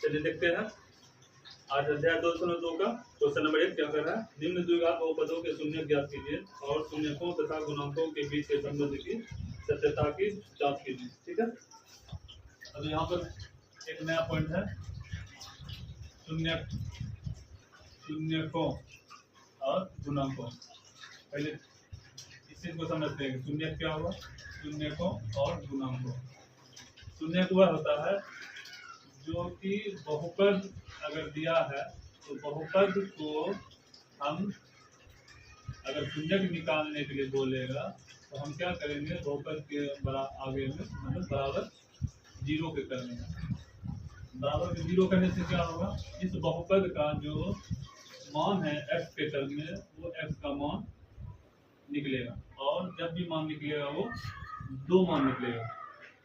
चलिए देखते हैं आज अध्याय 202 का क्वेश्चन नंबर 1 क्या कर रहा है। निम्न द्विघात बहुपदों के शून्य ज्ञात कीजिए और शून्यकों तथा गुणांकों के बीच के संबंध की सत्यता की जांच कीजिए। ठीक है, अब यहाँ पर एक नया पॉइंट है, शून्यकों और गुणांकों। पहले इस चीज को समझते हैं, शून्य क्या हुआ, शून्यकों और गुणांकों। शून्य वह होता है जो कि बहुपद अगर दिया है तो बहुपद को हम अगर शून्य निकालने के लिए बोलेगा तो हम क्या करेंगे, बहुपद के आगे में मतलब बराबर जीरो के कर लेंगे। बराबर के जीरो करने से क्या होगा, इस बहुपद का जो मान है x के टर्म में वो x का मान निकलेगा, और जब भी मान निकलेगा वो दो मान निकलेगा।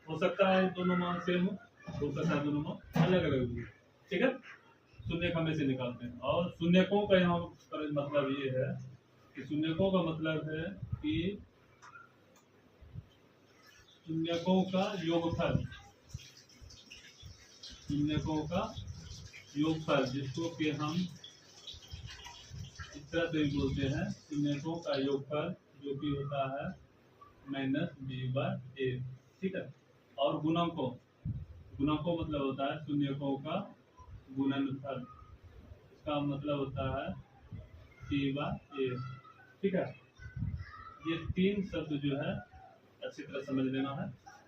हो सकता है दोनों मान सेम हो सकता है दोनों मान अलग अलग हो। ठीक है, शून्य हम ऐसे निकालते हैं। और शून्यकों का यहाँ पर मतलब ये है कि शून्यकों का मतलब है कि शून्यकों का योगफल, शून्यकों का योगफल जिसको कि हम इस तरह से भी बोलते हैं, शून्यकों का योगफल जो कि होता है -b/a। ठीक है, और गुणांकों, गुणांकों मतलब होता है शून्यकों का गुणनफल, इसका मतलब होता है c/a। ठीक है, ये तीन शब्द जो है अच्छी तरह समझ लेना है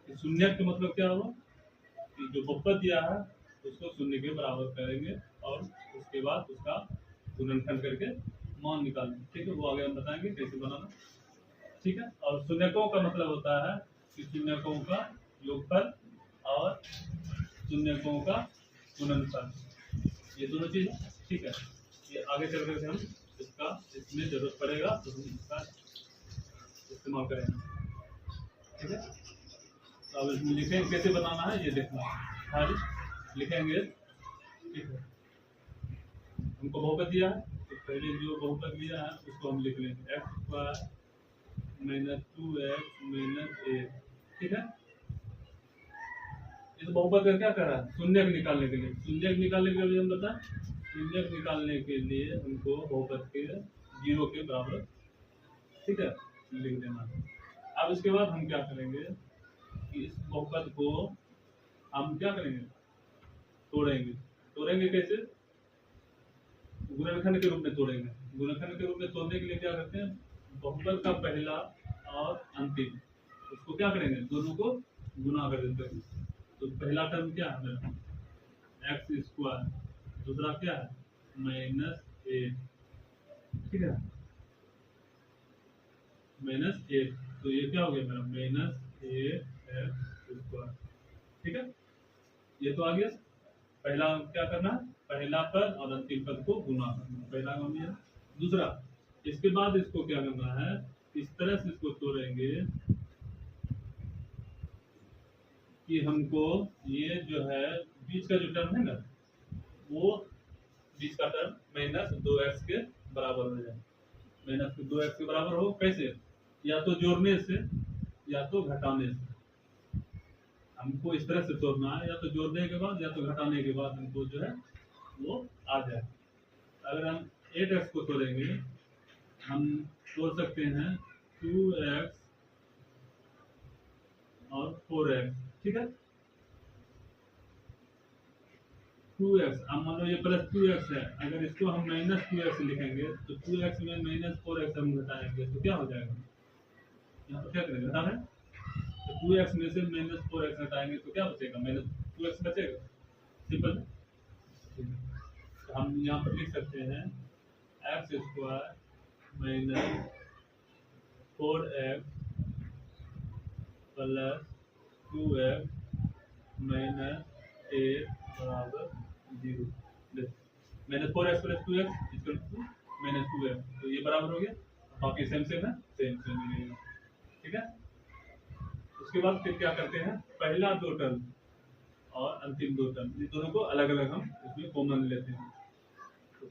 कि शून्य का मतलब क्या हुआ कि जो बहुपद दिया है उसको शून्य के बराबर करेंगे और उसके बाद उसका गुणनफल करके मान निकालेंगे। ठीक है, वो आगे हम बताएंगे कैसे बनाना। ठीक है, और शून्यकों का मतलब होता है कि शून्यकों का योगफल और शून्यकों का गुणनफल, ये दोनों चीज। ठीक है, ये आगे चल करके हम इसमें जरूरत पड़ेगा तो हम इसका इस्तेमाल करेंगे। ठीक है, तो अब इसमें लिखेंगे कैसे बनाना है ये देखना है, खाली लिखेंगे। ठीक है, हमको बहुपद दिया है तो पहले जो बहुपद दिया है उसको हम लिख लेंगे x² - 2x - a। ठीक है, इस बहुपद का क्या कर रहा है, शून्य निकालने के लिए, शून्य निकालने के लिए हम बताएं, शून्य निकालने के लिए हमको बहुपद के जीरो के बराबर, ठीक है, लिख देना। अब इसके बाद हम क्या करेंगे कि इस बहुपद को हम क्या करेंगे, तोड़ेंगे। तोड़ेंगे कैसे, गुणनखंड के रूप में तोड़ेंगे। गुणनखंड के रूप में तोड़ने के लिए क्या करते हैं, बहुपद का पहला और अंतिम उसको क्या करेंगे, दोनों को गुना कर देते हैं। तो पहला टर्म क्या है मेरा x², दूसरा क्या है -a। ठीक है, -a, तो ये क्या हो गया मेरा -a(x²). ठीक है, ये तो आ गया। पहला क्या करना है, पहला पद और अंतिम पद को गुना करना, पहला काम ये। दूसरा, इसके बाद इसको क्या करना है, इस तरह से इसको तोड़ेंगे कि हमको ये जो है बीच का जो टर्म है ना, वो बीच का टर्म -2x के बराबर हो जाए। -2x के बराबर हो कैसे, या तो जोड़ने से या तो घटाने से। हमको इस तरह से तोड़ना है, या तो जोड़ने के बाद या तो घटाने के बाद हमको जो है वो आ जाए। अगर हम 8x को तोड़ेंगे, हम तोड़ सकते हैं 2x और 4x। ठीक है, 2x, अब मान लो ये +2x है, अगर इसको हम -2x लिखेंगे तो 2x में -4x हम घटाएंगे तो क्या हो जाएगा, यहाँ पर क्या करेंगे, घटाना है तो 2x में से -4x घटाएंगे तो क्या बचेगा, -2x बचेगा। सिंपल। तो हम यहाँ पर लिख सकते हैं x² - 4x + 2x - a बराबर 0। -4x + 2x -2x, तो ये बराबर हो गया। बाकी सेम सेम है, सेम सेम मिलेगा। ठीक है, उसके बाद फिर क्या करते हैं, पहला दो टर्म और अंतिम दो टर्म, ये दोनों को अलग अलग हम इसमें कॉमन लेते हैं। तो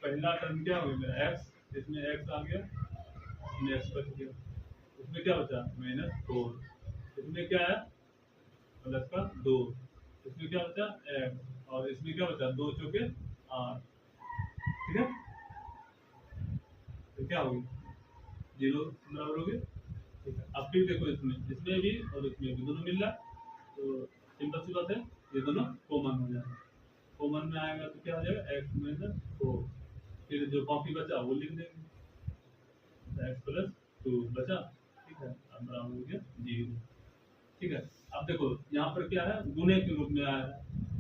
पहला टर्म क्या हो गया मेरा x, इसमें x आ गया, इसमें x बच गया, उसमें क्या बचा -4, इसमें क्या है +2, इसमें क्या बचा x, और इसमें क्या बचा, 2 चौके 8, ठीक है। तो क्या होगी, 0 बराबर हो गया, ठीक है। अब फिर देखो इसमें भी और इसमें भी दोनों मिल रहा है, तो सिंपल सी बात है, ये दोनों कॉमन हो जाएगा। कॉमन में आएगा तो क्या हो जाएगा, x माइनस 4, फिर जो बाकी बचा वो लिख देंगे, x प्लस 2 बचा, ठीक है। अब बराबर हो गया 0, ठीक है। अब देखो यहाँ पर क्या है, गुणे के रूप में आया है,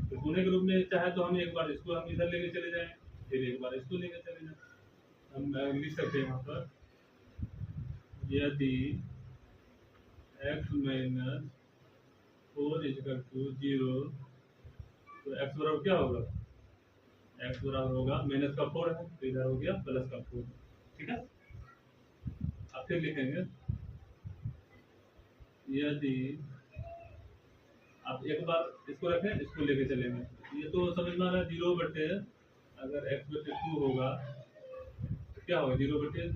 तो गुणे के रूप में चाहे तो हम एक बार इसको हम इधर लेके चले जाएं, फिर एक बार इसको लेके चले जाएं। हम लिख सकते हैं यहाँ पर, यदि x माइनस 4 इक्वल टू 0, तो x बराबर क्या होगा, x बराबर होगा माइनस का 4 है, तो इधर हो गया प्लस का 4, ठीक है। अब फिर लिखेंगे, यदि आप एक बार इसको रखें, इसको लेके चलेंगे, ये तो समझ में आ रहा है, 0 बटे अगर x बटे 2 होगा तो क्या होगा, 0 बटे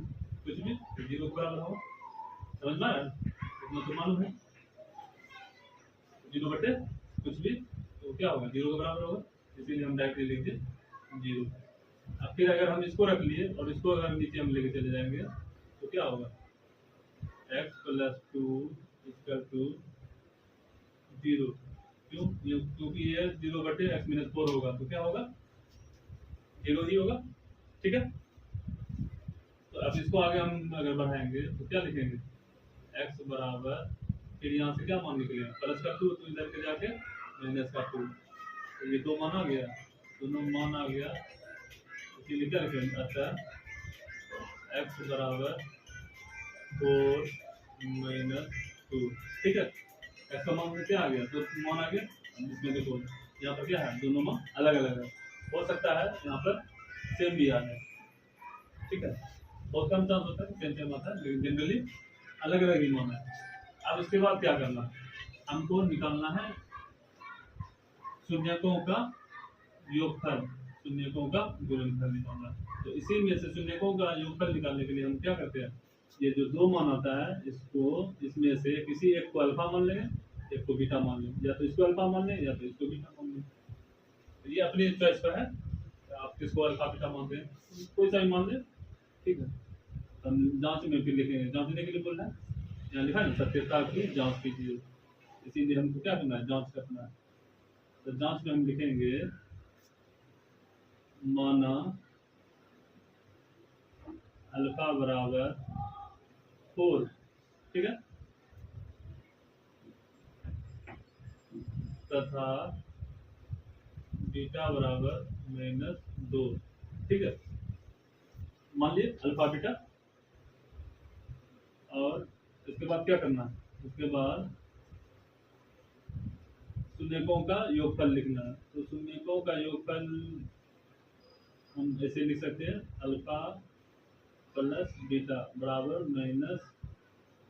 कुछ भी 0 के बराबर होगा, समझ में आ रहा है, इतना तो मालूम है, 0 बटे कुछ भी तो क्या होगा, 0 के बराबर होगा, इसीलिए हम डायरेक्टली लिख दिए 0। अब फिर अगर हम इसको रख लिए और इसको अगर नीचे हम लेके चले जाएंगे तो क्या होगा, x प्लस 2 इक्वल टू 0, क्यों, क्योंकि ये 0 बटे x माइनस 4 होगा, तो क्या होगा, 0 ही होगा, ठीक है। तो अब इसको आगे हम अगर बढ़ाएंगे तो क्या लिखेंगे, x बराबर, फिर यहाँ से क्या मान निकलेगा, प्लस का 2, तो इधर के जाके माइनस का 2, तो ये 2 मान आ गया, दोनों मान आ गया, इसीलिए क्या लिखेंगे, अच्छा x बराबर 4 माइनस 2, ठीक है। x का मान में क्या आ गया, तो मान आ गया, इसमें देखो यहाँ पर क्या है, दोनों मान अलग अलग है, हो सकता है यहाँ पर सेम भी आ जाए, ठीक है। बहुत कम चांस होता है सेम सेम आता है, लेकिन जनरली अलग अलग ही मान है। अब इसके बाद क्या करना है, हमको निकालना है शून्यकों का योगफल, शून्यकों का गुणनफल निकालना है। तो इसी में से शून्यकों का योगफल निकालने के लिए हम क्या करते हैं, ये जो 2 मान आता है इसको, इसमें से किसी एक को अल्फा मान लेंगे, एक को बीटा मान लेंगे, या तो इसको अल्फा मान लें या तो इसको बीटा मान लें, तो ये अपनी चॉइस पर है, आप किसको अल्फा बीटा मानते हैं, कोई सा भी मान लें, ठीक है। हम जांच में फिर लिखेंगे, जांचने के लिए बोल रहा है, यहाँ लिखा है ना, सत्यता की जांच कीजिए, इसीलिए हमको क्या करना है, जांच करना है। तो जांच में हम लिखेंगे, माना अल्फा बराबर 4, ठीक है, तथा बीटा बराबर -2, ठीक है। मान लीजिए अल्फा बीटा, और इसके बाद क्या करना है, उसके बाद शून्यकों का योगफल लिखना है। तो शून्यकों का योगफल हम ऐसे लिख सकते हैं, अल्फा प्लस बीटा बराबर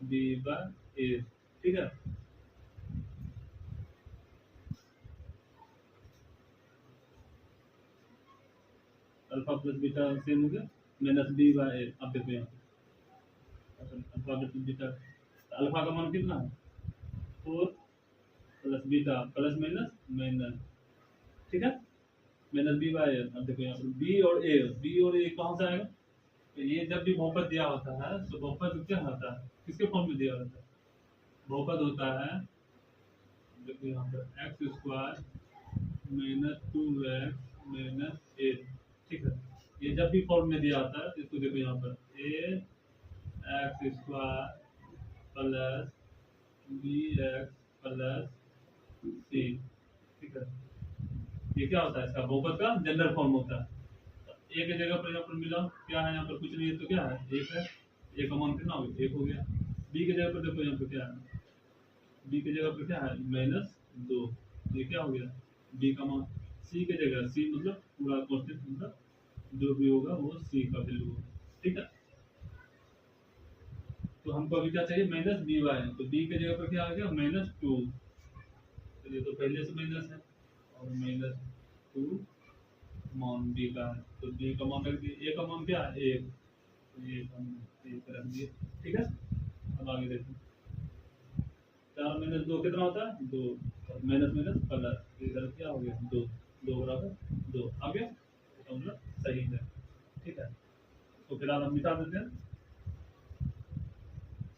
-b/a, ठीक है। अल्फा प्लस बीटा सेम हो गया, -b/a। अब देखो यहाँ अल्फा प्लस बीटा, अल्फा का मान कितना है, 4 plus beta plus minus minus, ठीक है, -b/a। अब देखो यहाँ पर b और a कहाँ से आएगा, तो ये जब भी बहुपद दिया होता है तो बहुपद क्या होता है, किसके फॉर्म में दिया होता है, बहुपद होता है, देखो यहाँ पर x² -2x -8, ठीक है। ये जब भी फॉर्म में दिया होता है तो इसको देखो यहाँ पर ax² plus bx plus c, ठीक है। ये क्या होता है, इसका बहुपद का जनरल फॉर्म होता है। ए की जगह पर यहाँ पर मिला क्या है, यहाँ पर कुछ नहीं है तो क्या है, एक है, एक का मान कितना हो गया, 1 हो गया। बी की जगह पर देखो यहाँ पर क्या है, बी की जगह पर क्या है, -2, ये क्या हो गया, बी का मान। सी की जगह, सी मतलब पूरा कांस्टेंट, मतलब जो भी होगा वो सी का वैल्यू होगा, ठीक है। तो हमको अभी क्या चाहिए, -by, तो बी की जगह पर क्या आ गया, -2, तो ये तो पहले से माइनस है, और -2 मान बी का है, तो बी का मान रख दिए, ए का मान क्या है, 1, तो ये हम 1 रख दिए, ठीक है। अब आगे देखो, 4 - 2 कितना होता है, 2, और माइनस माइनस प्लस, इधर क्या हो गया, 2, 2 बराबर 2 आ गया, तो मतलब सही है। ठीक है, तो फिलहाल हम मिटा देते हैं,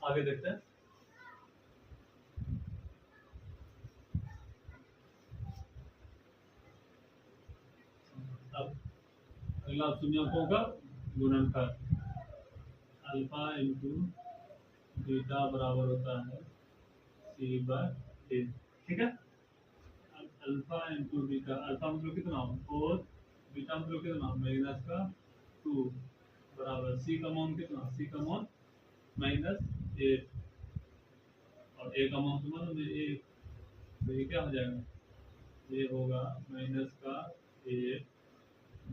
आगे देखते हैं। अब अगला शून्यकों का गुणनफल, अल्फा इंटू बीटा बराबर होता है सी बाय ए। ठीक है, अल्फा इंटू बीटा, अल्फा मतलब कितना 4, बीटा मतलब कितना माइनस का 2 बराबर सी का मान कितना, सी का मान -8 और ए का मान तो मालूम है 1, तो ये क्या हो जाएगा, ये होगा माइनस का 1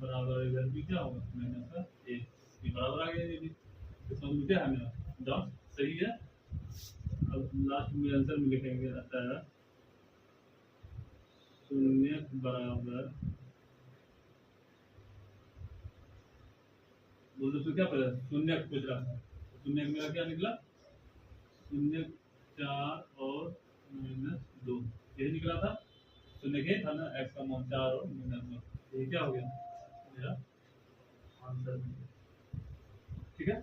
बराबर इधर भी क्या होगा माइनस का 1, ये बराबर आ गया ये भी। तो समझ क्या है मेरा डॉट सही है। अब लास्ट में आंसर में लिखेंगे आता है शून्य बराबर, बोलो तो क्या पता शून्य पूछ रहा था, शून्य मेरा क्या निकला 0, 4 और -2, यही निकला था। शून्य के था ना x का मान 4 और -2, ये क्या हो गया मेरा आंसर। ठीक है।